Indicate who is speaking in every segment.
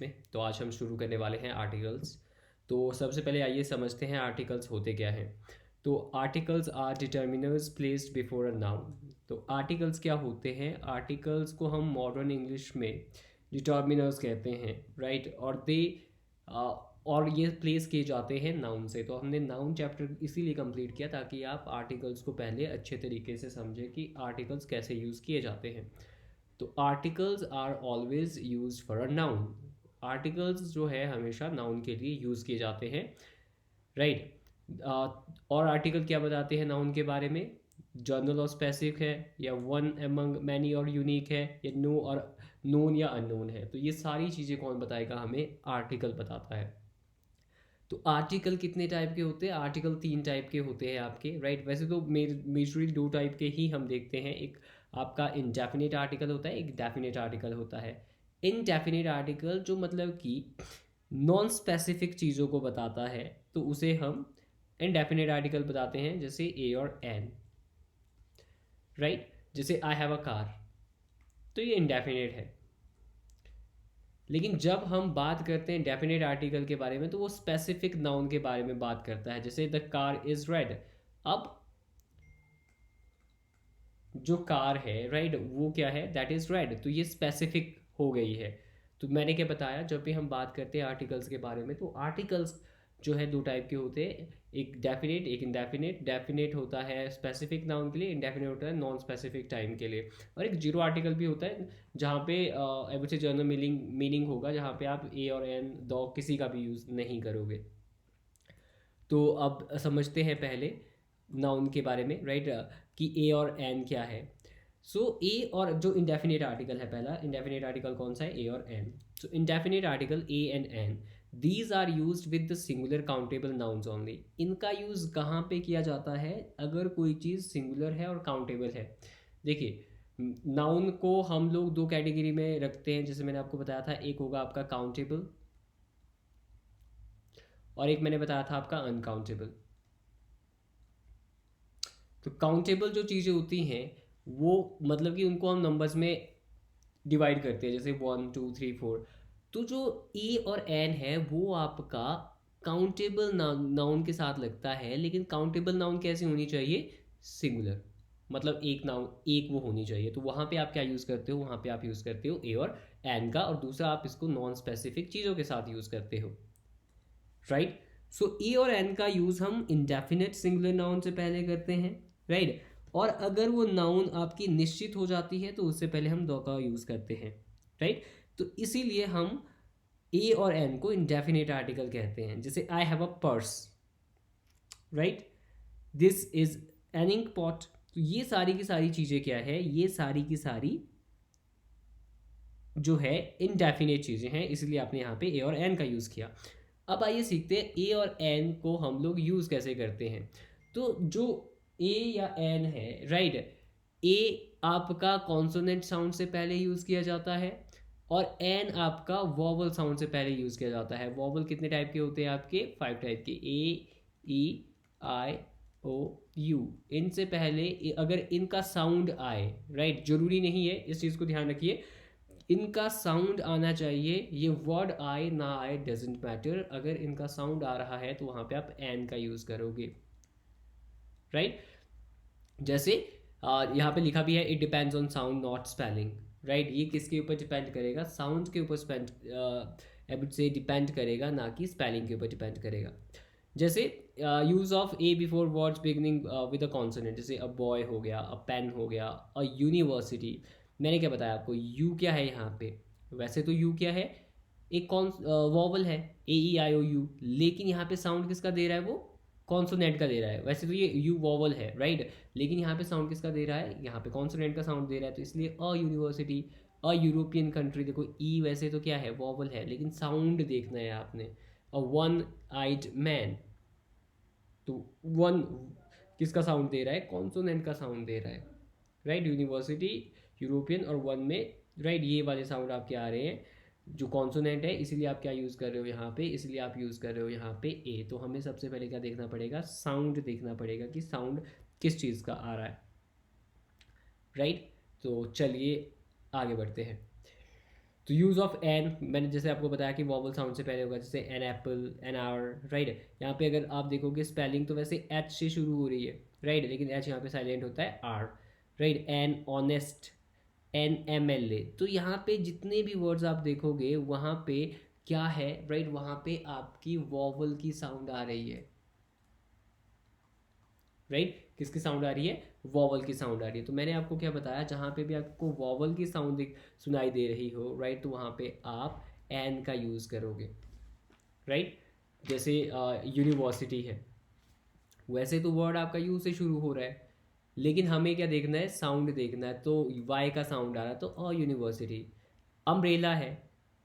Speaker 1: में। तो आज हम शुरू करने वाले हैं आर्टिकल्स। तो सबसे पहले आइए समझते हैं आर्टिकल्स होते क्या हैं। तो articles are determiners placed before a noun. तो आर्टिकल्स क्या होते हैं? आर्टिकल्स को हम मॉडर्न इंग्लिश में डिटर्मिनर्स कहते हैं, राइट। और ये प्लेस किए जाते हैं नाउन से। तो हमने नाउन चैप्टर इसीलिए कंप्लीट किया ताकि आप आर्टिकल्स को पहले अच्छे तरीके से समझें कि आर्टिकल्स कैसे यूज़ किए जाते हैं। तो articles are always use for a noun. Articles जो है हमेशा नाउन के लिए यूज़ किए जाते हैं, राइट। और आर्टिकल क्या बताते हैं नाउन के बारे में? जनरल और स्पेसिफिक है, या वन एमंग मैनी और यूनिक है, या नो और नोन या अननोन है। तो ये सारी चीज़ें कौन बताएगा? हमें आर्टिकल बताता है। तो आर्टिकल कितने टाइप के होते हैं? आर्टिकल 3 टाइप के होते हैं आपके, राइट। वैसे तो मेजरली 2 टाइप के ही हम देखते हैं। एक आपका इनडेफिनेट आर्टिकल होता है, एक डेफिनेट आर्टिकल होता है। इनडेफिनेट आर्टिकल जो मतलब कि नॉन स्पेसिफिक चीज़ों को बताता है, तो उसे हम इनडेफिनेट आर्टिकल बताते हैं, जैसे ए और एन, राइट। जैसे आई हैव अ कार, तो ये इनडेफिनेट है। लेकिन जब हम बात करते हैं डेफिनेट आर्टिकल के बारे में, तो वो स्पेसिफिक नाउन के बारे में बात करता है। जैसे द कार इज रेड। अब जो कार है, राइट, वो क्या है? That is red. तो ये स्पेसिफिक हो गई है। तो मैंने क्या बताया, जब भी हम बात करते हैं आर्टिकल्स के बारे में, तो आर्टिकल्स जो है 2 टाइप के होते हैं, एक डेफिनेट एक इनडेफिनेट। डेफिनेट होता है स्पेसिफिक नाउन के लिए, इनडेफिनेट होता है नॉन स्पेसिफिक टाइम के लिए। और एक जीरो आर्टिकल भी होता है, जहाँ पे I would say general meaning होगा, जहाँ पे आप ए और एन दो किसी का भी यूज़ नहीं करोगे। तो अब समझते हैं पहले नाउन के बारे में, राइट, कि ए और एन क्या है। सो ए और जो इंडेफिनेट आर्टिकल है, पहला इंडेफिनेट आर्टिकल कौन सा है? ए और an. So indefinite article a and an, these are use with the singular countable nouns only. इनका यूज़ कहाँ पे किया जाता है? अगर कोई चीज़ सिंगुलर है और काउंटेबल है। देखिए, नाउन को हम लोग 2 कैटेगरी में रखते हैं, जैसे मैंने आपको बताया था। एक होगा आपका काउंटेबल, और एक मैंने बताया था आपका अनकाउंटेबल। तो काउंटेबल जो चीज़ें होती हैं, वो मतलब कि उनको हम नंबर्स में डिवाइड करते हैं, जैसे 1 2 3 4। तो जो ए और एन है वो आपका काउंटेबल नाउन के साथ लगता है। लेकिन काउंटेबल नाउन कैसे होनी चाहिए? सिंगुलर। मतलब एक नाउन, एक वो होनी चाहिए। तो वहाँ पे आप क्या यूज़ करते हो? वहाँ पे आप यूज़ करते हो ए और एन का, और दूसरा आप इसको नॉन स्पेसिफिक चीज़ों के साथ यूज़ करते हो, राइट। सो ए और एन का यूज हम इंडेफिनेट सिंगुलर नाउन से पहले करते हैं, राइट। और अगर वो नाउन आपकी निश्चित हो जाती है, तो उससे पहले हम दो का यूज करते हैं, राइट। तो इसीलिए हम ए और एन को इंडेफिनेट आर्टिकल कहते हैं। जैसे I have a purse, right, this is an ink pot. तो ये सारी की सारी चीज़ें क्या है? ये सारी की सारी जो है इनडेफिनेट चीज़ें हैं, इसलिए आपने यहाँ पे ए और एन का यूज़ किया। अब आइए सीखते हैं ए और एन को हम लोग यूज़ कैसे करते हैं। तो जो ए या एन है, राइट, ए आपका कॉन्सोनेंट साउंड से पहले यूज़ किया जाता है, और एन आपका वॉवल साउंड से पहले यूज़ किया जाता है। वॉवल कितने टाइप के होते हैं आपके? 5 टाइप के। ए, ई, आई, ओ, यू। इनसे पहले अगर इनका साउंड आए, राइट, जरूरी नहीं है, इस चीज़ को ध्यान रखिए, इनका साउंड आना चाहिए। ये वर्ड आए ना आए डजेंट मैटर, अगर इनका साउंड आ रहा है तो वहाँ पे आप एन का यूज़ करोगे, राइट। जैसे यहाँ पे लिखा भी है, it depends on sound not spelling, right. ये किसके ऊपर डिपेंड करेगा? साउंड के ऊपर से डिपेंड करेगा, ना कि स्पेलिंग के ऊपर डिपेंड करेगा। जैसे use of A before words beginning with a consonant, जैसे अ बॉय हो गया, अ पेन हो गया, अ यूनिवर्सिटी। मैंने क्या बताया आपको? यू क्या है यहाँ पे? वैसे तो यू क्या है? एक कौन वॉवल है, ए ई आई ओ यू। लेकिन यहाँ पे साउंड किसका दे रहा है? वो कॉन्सोनेंट का दे रहा है। वैसे तो ये यू वॉवल है, राइट, लेकिन यहाँ पे साउंड किसका दे रहा है? यहाँ पे कॉन्सोनेंट का साउंड दे रहा है, तो इसलिए a university, a European country. देखो ई वैसे तो क्या है? वॉवल है, लेकिन साउंड देखना है आपने। अ वन आइड मैन, तो वन किसका साउंड दे रहा है? कॉन्सोनेंट का साउंड दे रहा है, राइट। यूनिवर्सिटी, यूरोपियन और वन में, राइट, ये वाले साउंड आपके आ रहे हैं जो कॉन्सोनेंट है। इसीलिए आप क्या यूज़ कर रहे हो यहाँ पे? इसलिए आप यूज़ कर रहे हो यहाँ पे ए। तो हमें सबसे पहले क्या देखना पड़ेगा? साउंड देखना पड़ेगा कि साउंड किस चीज़ का आ रहा है, राइट। तो चलिए आगे बढ़ते हैं। तो यूज़ ऑफ एन, मैंने जैसे आपको बताया कि वॉवल साउंड से पहले होगा, जैसे an apple, an hour, right. यहाँ पे अगर आप देखोगे स्पेलिंग तो वैसे एच से शुरू हो रही है, राइट, लेकिन एच यहाँ पे साइलेंट होता है, or, right. An honest, an M L A. तो यहाँ पे जितने भी वर्ड्स आप देखोगे वहाँ पे क्या है, राइट, वहाँ पे आपकी वॉवल की साउंड आ रही है, राइट। किसकी साउंड आ रही है? वॉवल की साउंड आ रही है। तो मैंने आपको क्या बताया, जहाँ पे भी आपको वॉवल की साउंड सुनाई दे रही हो, राइट, तो वहाँ पे आप एन का यूज़ करोगे, राइट। जैसे यूनिवर्सिटी है, वैसे तो वर्ड आपका यू से शुरू हो रहा है, लेकिन हमें क्या देखना है, साउंड देखना है। तो वाई का साउंड आ रहा है तो अ यूनिवर्सिटी। अम्ब्रेला है,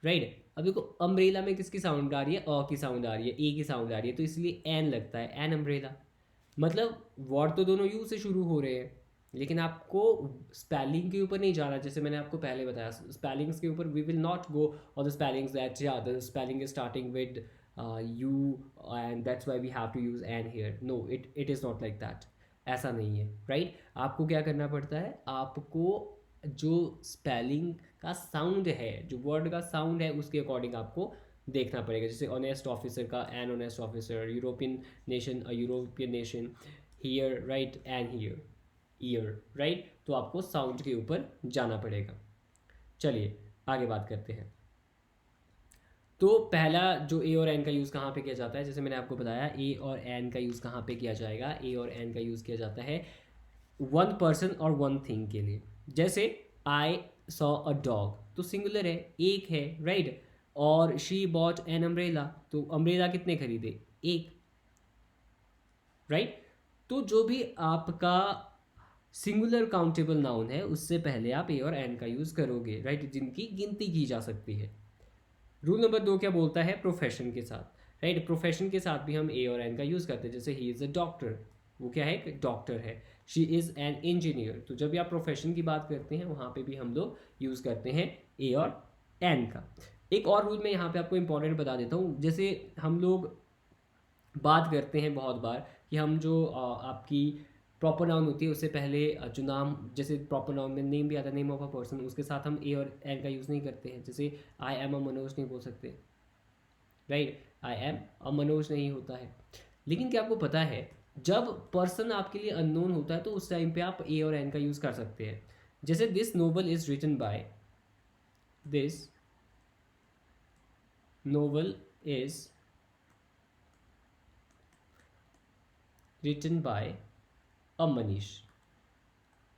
Speaker 1: राइट। अब देखो अम्ब्रेला में किसकी साउंड आ रही है? अ की साउंड आ रही है, ए की साउंड आ रही है, तो इसलिए एन लगता है, एन अम्ब्रेला। मतलब वर्ड तो दोनों यू से शुरू हो रहे हैं, लेकिन आपको स्पेलिंग के ऊपर नहीं जाना। जैसे मैंने आपको पहले बताया, स्पेलिंग्स के ऊपर we will not go on the spellings that या the spelling is starting with U and that's why we have to use an here. No, it is not like that. ऐसा नहीं है, राइट। आपको क्या करना पड़ता है, आपको जो स्पेलिंग का साउंड है, जो वर्ड का साउंड है, उसके अकॉर्डिंग आपको देखना पड़ेगा। जैसे ऑनेस्ट ऑफिसर का an honest officer, European nation a European nation, here, right, and here, year, right. तो आपको साउंड के ऊपर जाना पड़ेगा। चलिए आगे बात करते हैं। तो पहला जो ए और एन का यूज़ कहाँ पे किया जाता है, जैसे मैंने आपको बताया ए और एन का यूज़ कहाँ पे किया जाएगा, ए और एन का यूज़ किया जाता है वन पर्सन और वन थिंग के लिए। जैसे आई सॉ अ डॉग, तो सिंगुलर है, एक है, राइट। और शी बॉट एन अम्ब्रेला, तो अम्ब्रेला कितने खरीदे? एक, राइट। तो जो भी आपका सिंगुलर काउंटेबल नाउन है, उससे पहले आप ए और एन का यूज़ करोगे, राइट, जिनकी गिनती की जा सकती है। रूल नंबर 2 क्या बोलता है? प्रोफेशन के साथ, राइट। प्रोफेशन के साथ भी हम ए और एन का यूज़ करते हैं। जैसे ही इज़ अ डॉक्टर, वो क्या है? डॉक्टर है। शी इज़ एन इंजीनियर, तो जब भी आप प्रोफेशन की बात करते हैं वहाँ पे भी हम लोग यूज़ करते हैं ए और एन का। एक और रूल मैं यहाँ पे आपको इंपॉर्टेंट बता देता हूँ। जैसे हम लोग बात करते हैं बहुत बार कि हम जो आपकी प्रॉपर नाउन होती है उससे पहले जो नाम, जैसे प्रॉपर नाउन में नेम भी आता है, नेम ऑफ अ पर्सन, उसके साथ हम ए और एन का यूज़ नहीं करते हैं। जैसे आई एम अ मनोज नहीं बोल सकते, right. I am a Manoj नहीं होता है। लेकिन क्या आपको पता है, जब पर्सन आपके लिए अननोन होता है तो उस टाइम पे आप ए और एन का यूज़ कर सकते हैं। जैसे this novel is written by, this novel is written by a Manish.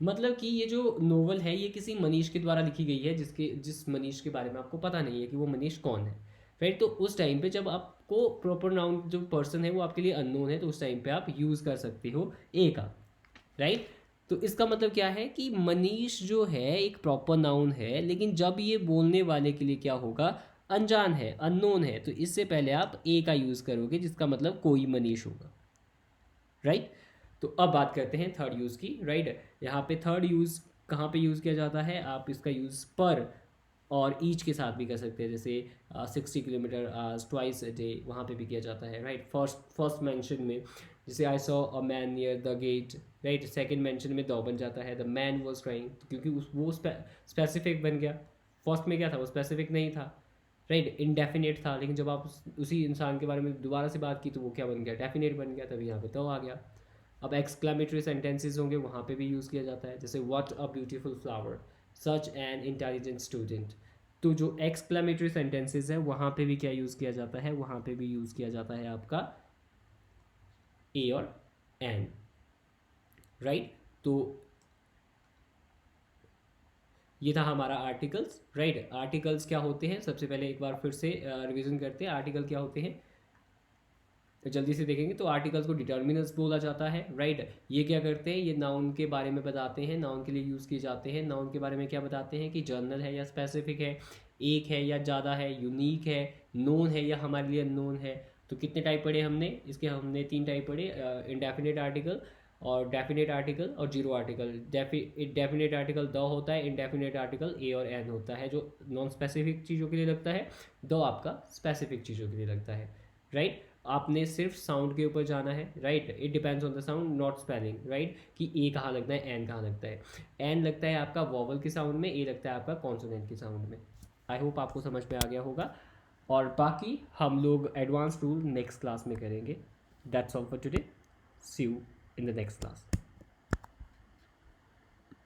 Speaker 1: मतलब कि ये जो नोवेल है ये किसी मनीष के द्वारा लिखी गई है, जिस मनीष के बारे में आपको पता नहीं है कि वो मनीष कौन है, राइट। तो उस टाइम पे जब आपको प्रॉपर नाउन जो पर्सन है वो आपके लिए अननोन है, तो उस टाइम पे आप यूज़ कर सकते हो ए का, राइट। तो इसका मतलब क्या है कि मनीष जो है एक प्रॉपर नाउन है, लेकिन जब ये बोलने वाले के लिए क्या होगा? अनजान है, अननोन है, तो इससे पहले आप ए का यूज़ करोगे, जिसका मतलब कोई मनीष होगा, राइट। तो अब बात करते हैं थर्ड यूज़ की, राइट। यहाँ पे थर्ड यूज़ कहाँ पे यूज़ किया जाता है? आप इसका यूज़ पर और ईच के साथ भी कर सकते हैं। जैसे 60 किलोमीटर ट्वाइस अ डे, वहाँ पे भी किया जाता है, राइट। फर्स्ट मेंशन में जैसे I saw a man near the gate, right. Second mention में द बन जाता है, द मैन वॉज क्राइंग, क्योंकि वो स्पेसिफिक बन गया। फर्स्ट में क्या था? वो स्पेसिफिक नहीं था, राइट, इनडेफिनेट था। लेकिन जब आप उसी इंसान के बारे में दोबारा से बात की तो वो क्या बन गया? डेफिनेट बन गया, तभी यहाँ पे तो आ गया। अब एक्सक्लामेटरी सेंटेंसेज होंगे, वहाँ पे भी यूज़ किया जाता है। जैसे what a beautiful flower, such an intelligent student. तो जो एक्सक्लामेटरी सेंटेंसेज है वहाँ पे भी क्या यूज़ किया जाता है? वहाँ पे भी यूज़ किया जाता है आपका ए और एन, राइट। तो ये था हमारा आर्टिकल्स, राइट। आर्टिकल्स क्या होते हैं? सबसे पहले एक बार फिर से रिवीजन करते हैं। आर्टिकल क्या होते हैं, तो जल्दी से देखेंगे। तो आर्टिकल्स को डिटर्मिनर्स बोला जाता है, राइट। ये क्या करते हैं? ये नाउन के बारे में बताते हैं, नाउन के लिए यूज़ किए जाते हैं। नाउन के बारे में क्या बताते हैं कि जनरल है या स्पेसिफिक है, एक है या ज़्यादा है, यूनिक है, नोन है या हमारे लिए नोन है। तो कितने टाइप पढ़े हमने इसके? हमने 3 टाइप पढ़े, इनडेफिनेट आर्टिकल और डेफिनेट आर्टिकल और zero article. Definite article the होता है, इनडेफिनेट आर्टिकल ए और एन होता है, जो नॉन स्पेसिफिक चीज़ों के लिए लगता है। द आपका स्पेसिफिक चीज़ों के लिए लगता है, राइट। आपने सिर्फ साउंड के ऊपर जाना है, right. It depends on the sound not spelling, right, कि ए कहाँ लगता है, एन कहाँ लगता है। एन लगता है आपका वॉवल के साउंड में, ए लगता है आपका कॉन्सोनेंट के साउंड में, आई होप आपको समझ में आ गया होगा, और बाकी हम लोग एडवांस रूल नेक्स्ट क्लास में करेंगे. That's all for today. See you in the next class.